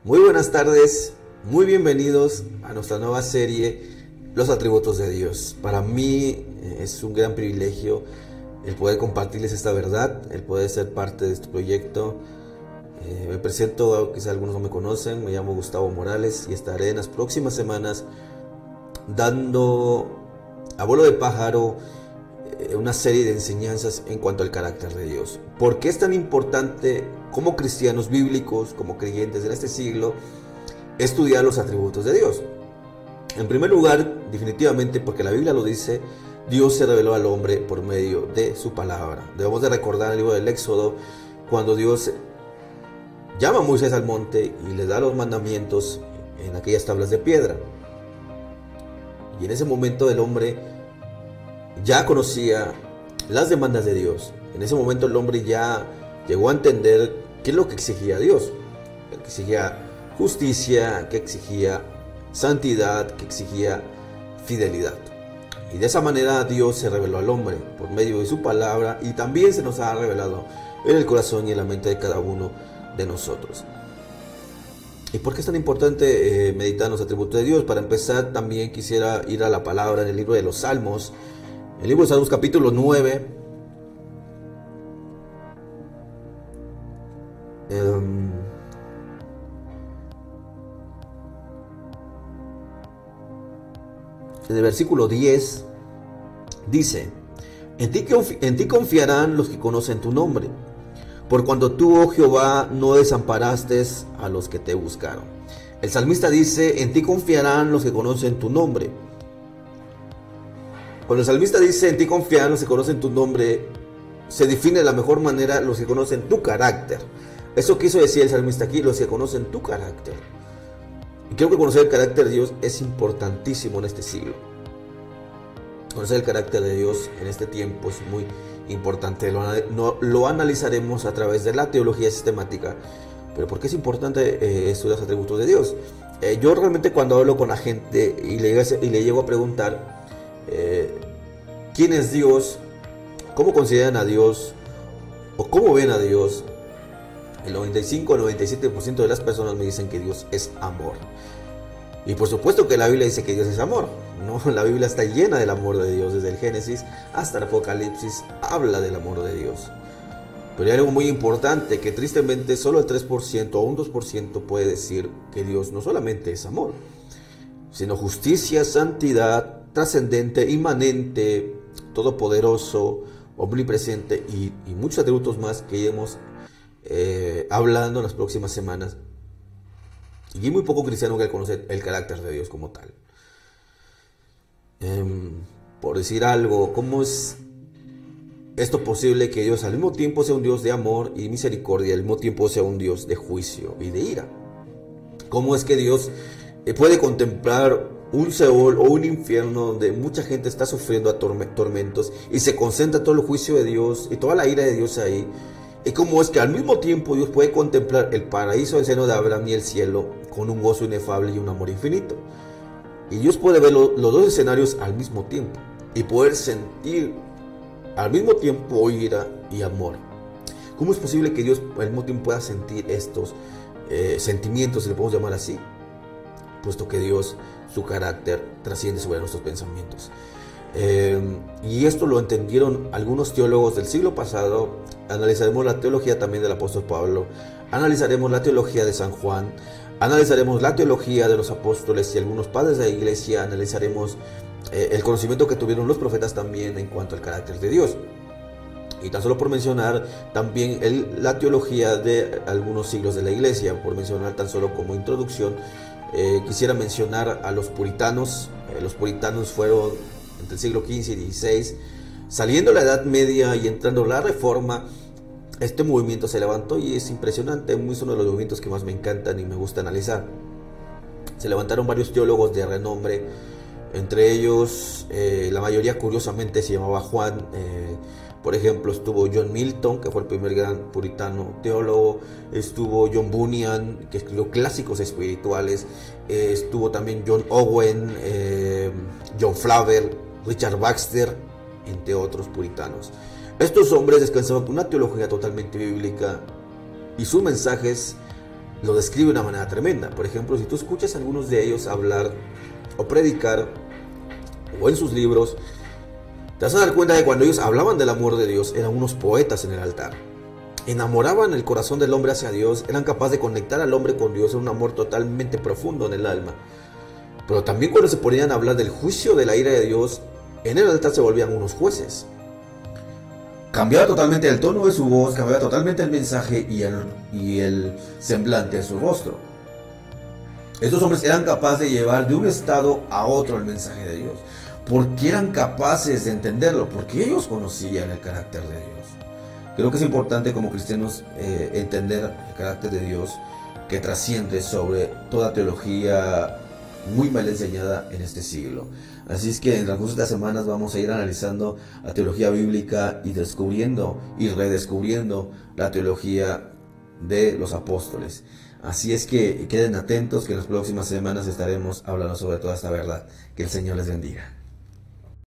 Muy buenas tardes, muy bienvenidos a nuestra nueva serie, Los Atributos de Dios. Para mí es un gran privilegio el poder compartirles esta verdad, el poder ser parte de este proyecto. Me presento, quizá algunos no me conocen, me llamo Gustavo Morales y estaré en las próximas semanas dando a vuelo de pájaro una serie de enseñanzas en cuanto al carácter de Dios. ¿Por qué es tan importante como cristianos bíblicos, como creyentes en este siglo, estudiar los atributos de Dios? En primer lugar, definitivamente porque la Biblia lo dice, Dios se reveló al hombre por medio de su palabra. Debemos de recordar el libro del Éxodo, cuando Dios llama a Moisés al monte y le da los mandamientos en aquellas tablas de piedra. Y en ese momento el hombre ya conocía las demandas de Dios. En ese momento el hombre ya llegó a entender qué es lo que exigía Dios. Que exigía justicia, que exigía santidad, que exigía fidelidad. Y de esa manera Dios se reveló al hombre por medio de su palabra, y también se nos ha revelado en el corazón y en la mente de cada uno de nosotros. ¿Y por qué es tan importante meditar en los atributos de Dios? Para empezar, también quisiera ir a la palabra en el libro de los Salmos. El libro de Salmos capítulo 9. En el versículo 10 dice: en ti confiarán los que conocen tu nombre, por cuando tú, oh Jehová, no desamparaste a los que te buscaron. El salmista dice: en ti confiarán los que conocen tu nombre. Cuando el salmista dice en ti confiarán los que conocen tu nombre, se define de la mejor manera los que conocen tu carácter. Eso quiso decir el salmista aquí, los que conocen tu carácter. Y creo que conocer el carácter de Dios es importantísimo en este siglo. Conocer el carácter de Dios en este tiempo es muy importante. Lo analizaremos a través de la teología sistemática. Pero ¿por qué es importante estudiar los atributos de Dios? Yo realmente, cuando hablo con la gente y le llego a preguntar ¿quién es Dios? ¿Cómo consideran a Dios? ¿O cómo ven a Dios? El 95 o 97% de las personas me dicen que Dios es amor. Y por supuesto que la Biblia dice que Dios es amor, ¿no? La Biblia está llena del amor de Dios, desde el Génesis hasta el Apocalipsis habla del amor de Dios. Pero hay algo muy importante, que tristemente solo el 3% o un 2% puede decir que Dios no solamente es amor, sino justicia, santidad, trascendente, inmanente, todopoderoso, omnipresente y muchos atributos más que iremos hablando en las próximas semanas. Y hay muy poco cristiano que conoce el carácter de Dios como tal. Por decir algo, ¿cómo es esto posible que Dios al mismo tiempo sea un Dios de amor y misericordia, y al mismo tiempo sea un Dios de juicio y de ira? ¿Cómo es que Dios puede contemplar un Seol o un infierno donde mucha gente está sufriendo tormentos y se concentra todo el juicio de Dios y toda la ira de Dios ahí? ¿Y cómo es que al mismo tiempo Dios puede contemplar el paraíso del seno de Abraham y el cielo con un gozo inefable y un amor infinito? Y Dios puede ver los dos escenarios al mismo tiempo y poder sentir al mismo tiempo ira y amor. ¿Cómo es posible que Dios al mismo tiempo pueda sentir estos sentimientos, si le podemos llamar así? Puesto que Dios, su carácter trasciende sobre nuestros pensamientos. Y esto lo entendieron algunos teólogos del siglo pasado. Analizaremos la teología también del apóstol Pablo, analizaremos la teología de San Juan, analizaremos la teología de los apóstoles y algunos padres de la iglesia, analizaremos el conocimiento que tuvieron los profetas también en cuanto al carácter de Dios. Y tan solo por mencionar también la teología de algunos siglos de la iglesia, por mencionar tan solo como introducción, quisiera mencionar a los puritanos. Los puritanos fueron entre el siglo XV y XVI, saliendo la Edad Media y entrando la Reforma. Este movimiento se levantó y es impresionante, es uno de los movimientos que más me encantan y me gusta analizar. Se levantaron varios teólogos de renombre, entre ellos la mayoría curiosamente se llamaba Juan. Por ejemplo, estuvo John Milton, que fue el primer gran puritano teólogo. Estuvo John Bunyan, que escribió clásicos espirituales. Estuvo también John Owen, John Flavel, Richard Baxter, entre otros puritanos. Estos hombres descansaban con una teología totalmente bíblica y sus mensajes lo describe de una manera tremenda. Por ejemplo, si tú escuchas a algunos de ellos hablar o predicar, o en sus libros, te vas a dar cuenta de que cuando ellos hablaban del amor de Dios, eran unos poetas en el altar. Enamoraban el corazón del hombre hacia Dios, eran capaces de conectar al hombre con Dios, en un amor totalmente profundo en el alma. Pero también cuando se ponían a hablar del juicio, de la ira de Dios, en el altar se volvían unos jueces. Cambiaba totalmente el tono de su voz, cambiaba totalmente el mensaje y el semblante de su rostro. Estos hombres eran capaces de llevar de un estado a otro el mensaje de Dios. Porque eran capaces de entenderlo, porque ellos conocían el carácter de Dios. Creo que es importante como cristianos entender el carácter de Dios que trasciende sobre toda teología muy mal enseñada en este siglo. Así es que en el transcurso de estas semanas vamos a ir analizando la teología bíblica y descubriendo y redescubriendo la teología de los apóstoles. Así es que queden atentos, que en las próximas semanas estaremos hablando sobre toda esta verdad. Que el Señor les bendiga.